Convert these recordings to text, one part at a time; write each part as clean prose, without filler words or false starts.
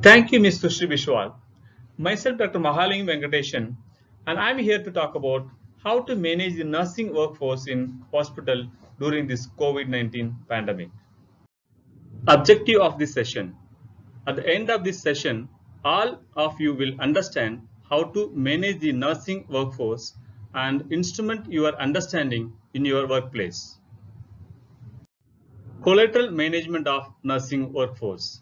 Thank you, Ms. Sushri Bishwal. Myself, Dr. Mahalingam Venkateshan, and I'm here to talk about how to manage the nursing workforce in hospital during this COVID-19 pandemic. Objective of this session. At the end of this session, all of you will understand how to manage the nursing workforce and instrument your understanding in your workplace. Collateral management of nursing workforce.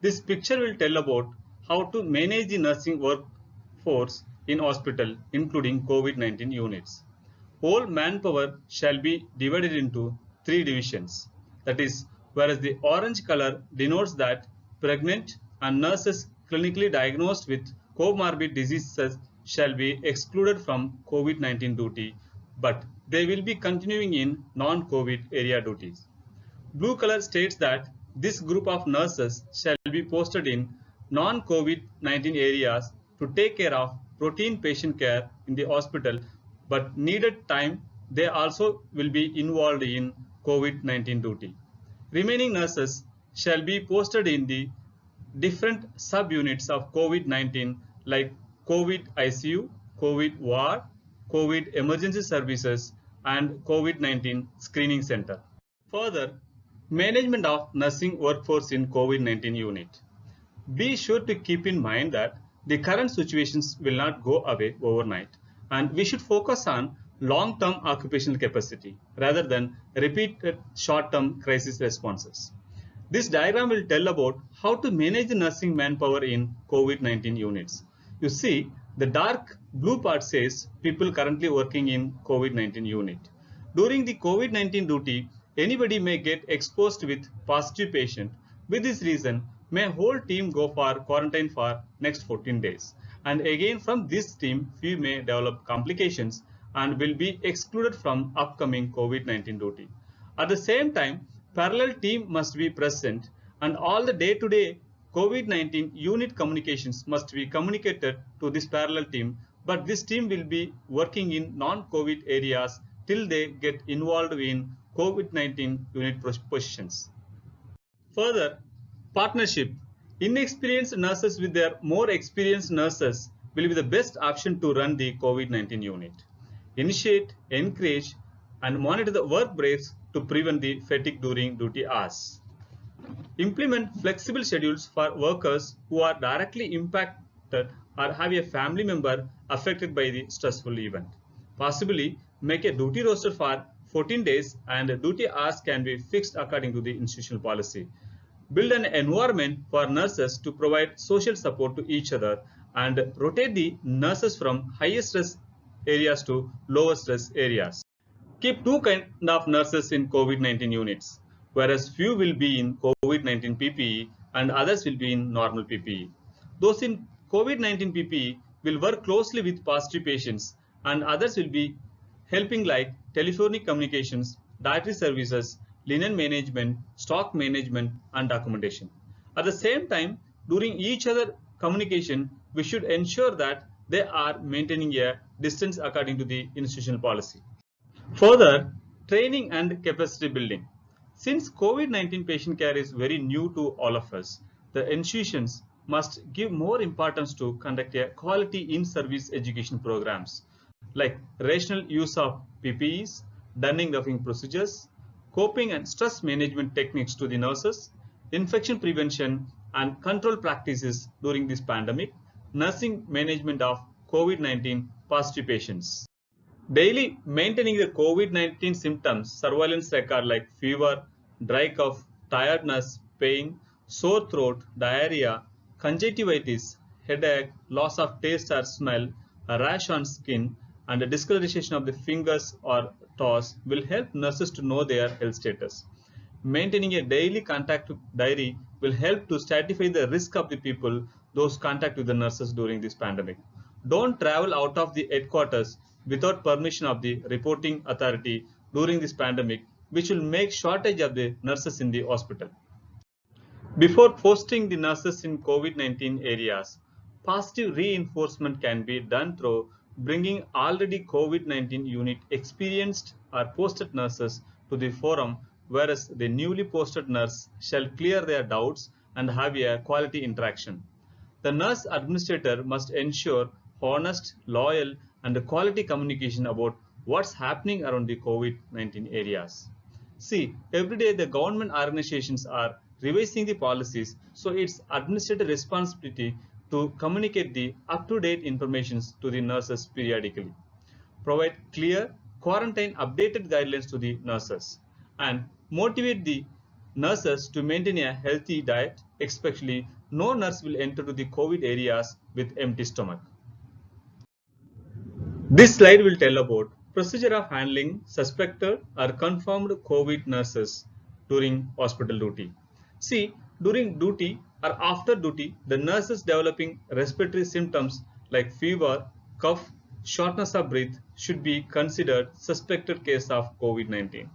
This picture will tell about how to manage the nursing workforce in hospital, including COVID-19 units. Whole manpower shall be divided into three divisions. That is, whereas the orange color denotes that pregnant and nurses clinically diagnosed with comorbid diseases shall be excluded from COVID-19 duty, but they will be continuing in non-COVID area duties. Blue color states that this group of nurses shall be posted in non-COVID-19 areas to take care of routine patient care in the hospital, but needed time they also will be involved in COVID-19 duty. Remaining nurses shall be posted in the different subunits of COVID-19 like COVID ICU, COVID ward, COVID emergency services, and COVID-19 screening center. Further, management of nursing workforce in COVID-19 unit. Be sure to keep in mind that the current situations will not go away overnight, and we should focus on long-term occupational capacity rather than repeated short-term crisis responses. This diagram will tell about how to manage the nursing manpower in COVID-19 units. You see, the dark blue part says people currently working in COVID-19 unit. During the COVID-19 duty, anybody may get exposed with positive patient. With this reason, may whole team go for quarantine for next 14 days. And again from this team, few may develop complications and will be excluded from upcoming COVID-19 duty. At the same time, parallel team must be present and all the day-to-day COVID-19 unit communications must be communicated to this parallel team, but this team will be working in non-COVID areas till they get involved in COVID-19 unit positions. Further, partnership. Inexperienced nurses with their more experienced nurses will be the best option to run the COVID-19 unit. Initiate, encourage, and monitor the work breaks to prevent the fatigue during duty hours. Implement flexible schedules for workers who are directly impacted or have a family member affected by the stressful event. Possibly make a duty roster for 14 days and duty hours can be fixed according to the institutional policy. Build an environment for nurses to provide social support to each other and rotate the nurses from higher stress areas to lower stress areas. Keep two kinds of nurses in COVID-19 units, whereas few will be in COVID-19 PPE and others will be in normal PPE. Those in COVID-19 PPE will work closely with positive patients and others will be helping like telephonic communications, dietary services, linen management, stock management, and documentation. At the same time, during each other communication, we should ensure that they are maintaining a distance according to the institutional policy. Further, training and capacity building. Since COVID-19 patient care is very new to all of us, the institutions must give more importance to conduct a quality in-service education programs like rational use of PPEs, Dunning-Duffing procedures, coping and stress management techniques to the nurses, infection prevention and control practices during this pandemic, nursing management of COVID-19 positive patients. Daily maintaining the COVID-19 symptoms surveillance record like fever, dry cough, tiredness, pain, sore throat, diarrhea, conjunctivitis, headache, loss of taste or smell, a rash on skin, and a discoloration of the fingers or toes will help nurses to know their health status. Maintaining a daily contact diary will help to stratify the risk of the people those contact with the nurses during this pandemic. Don't travel out of the headquarters without permission of the reporting authority during this pandemic, which will make shortage of the nurses in the hospital. Before posting the nurses in COVID-19 areas, positive reinforcement can be done through bringing already COVID-19 unit experienced or posted nurses to the forum, whereas the newly posted nurse shall clear their doubts and have a quality interaction. The nurse administrator must ensure honest, loyal, and quality communication about what's happening around the COVID-19 areas. See, every day the government organizations are revising the policies, so it's administrator responsibility to communicate the up-to-date information to the nurses periodically. Provide clear, quarantine updated guidelines to the nurses, and motivate the nurses to maintain a healthy diet, especially no nurse will enter to the COVID areas with empty stomach. This slide will tell about procedure of handling suspected or confirmed COVID nurses during hospital duty. See, during duty or after duty, the nurses developing respiratory symptoms like fever, cough, shortness of breath should be considered suspected case of COVID-19.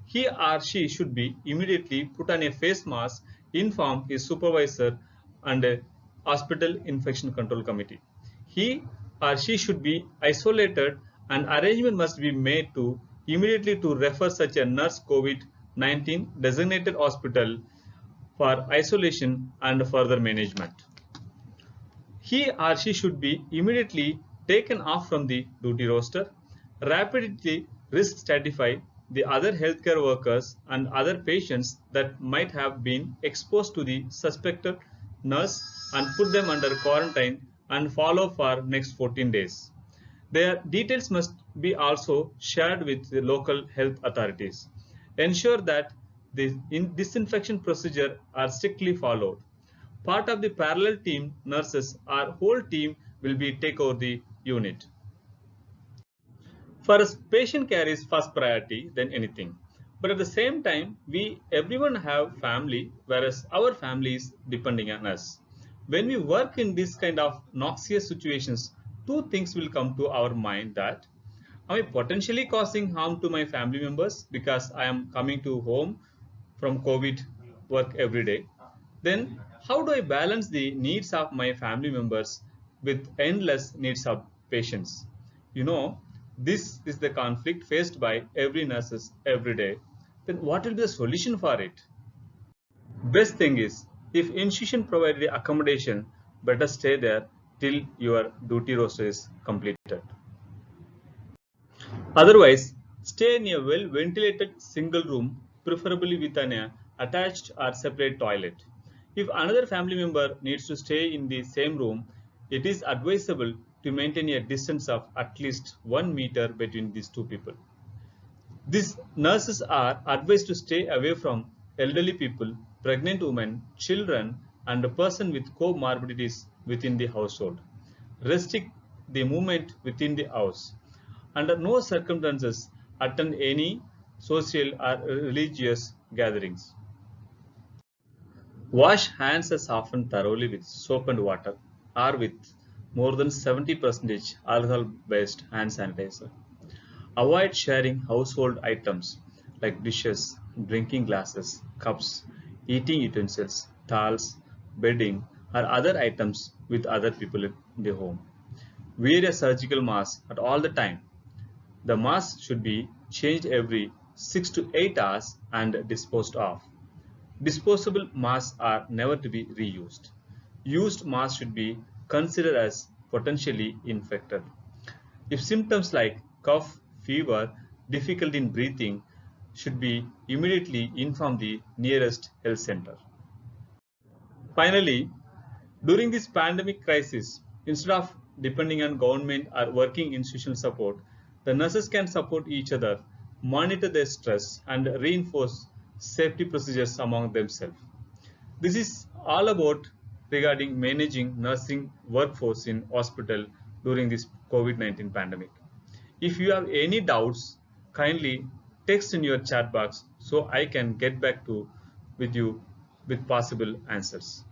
He or she should be immediately put on a face mask, inform his supervisor and a hospital infection control committee. He or she should be isolated and arrangement must be made to immediately to refer such a nurse COVID-19 designated hospital for isolation and further management. He or she should be immediately taken off from the duty roster, rapidly risk stratify the other healthcare workers and other patients that might have been exposed to the suspected nurse and put them under quarantine and follow for next 14 days. Their details must be also shared with the local health authorities. Ensure that the disinfection procedure are strictly followed. Part of the parallel team nurses, our whole team will be take over the unit. For us, patient care is first priority than anything. But at the same time, everyone have family, whereas our family is depending on us. When we work in this kind of noxious situations, two things will come to our mind: that am I potentially causing harm to my family members because I am coming to home from COVID work every day? Then how do I balance the needs of my family members with endless needs of patients? This is the conflict faced by every nurses every day. Then what will be the solution for it? Best thing is, if institution provide the accommodation, better stay there till your duty roster is completed. Otherwise, stay in a well ventilated single room, preferably with an attached or separate toilet. If another family member needs to stay in the same room, it is advisable to maintain a distance of at least 1 meter between these two people. These nurses are advised to stay away from elderly people, pregnant women, children, and a person with comorbidities within the household. Restrict the movement within the house. Under no circumstances attend any social or religious gatherings. Wash hands as often thoroughly with soap and water or with more than 70% alcohol-based hand sanitizer. Avoid sharing household items like dishes, drinking glasses, cups, eating utensils, towels, bedding, or other items with other people in the home. Wear a surgical mask at all the time. The mask should be changed every 6 to 8 hours and disposed of. Disposable masks are never to be reused. Used masks should be considered as potentially infected. If symptoms like cough, fever, difficulty in breathing should be immediately inform the nearest health center. Finally, during this pandemic crisis, instead of depending on government or working institutional support, the nurses can support each other, monitor their stress, and reinforce safety procedures among themselves. This is all about regarding managing nursing workforce in hospital during this COVID-19 pandemic. If you have any doubts, kindly text in your chat box so I can get back with you with possible answers.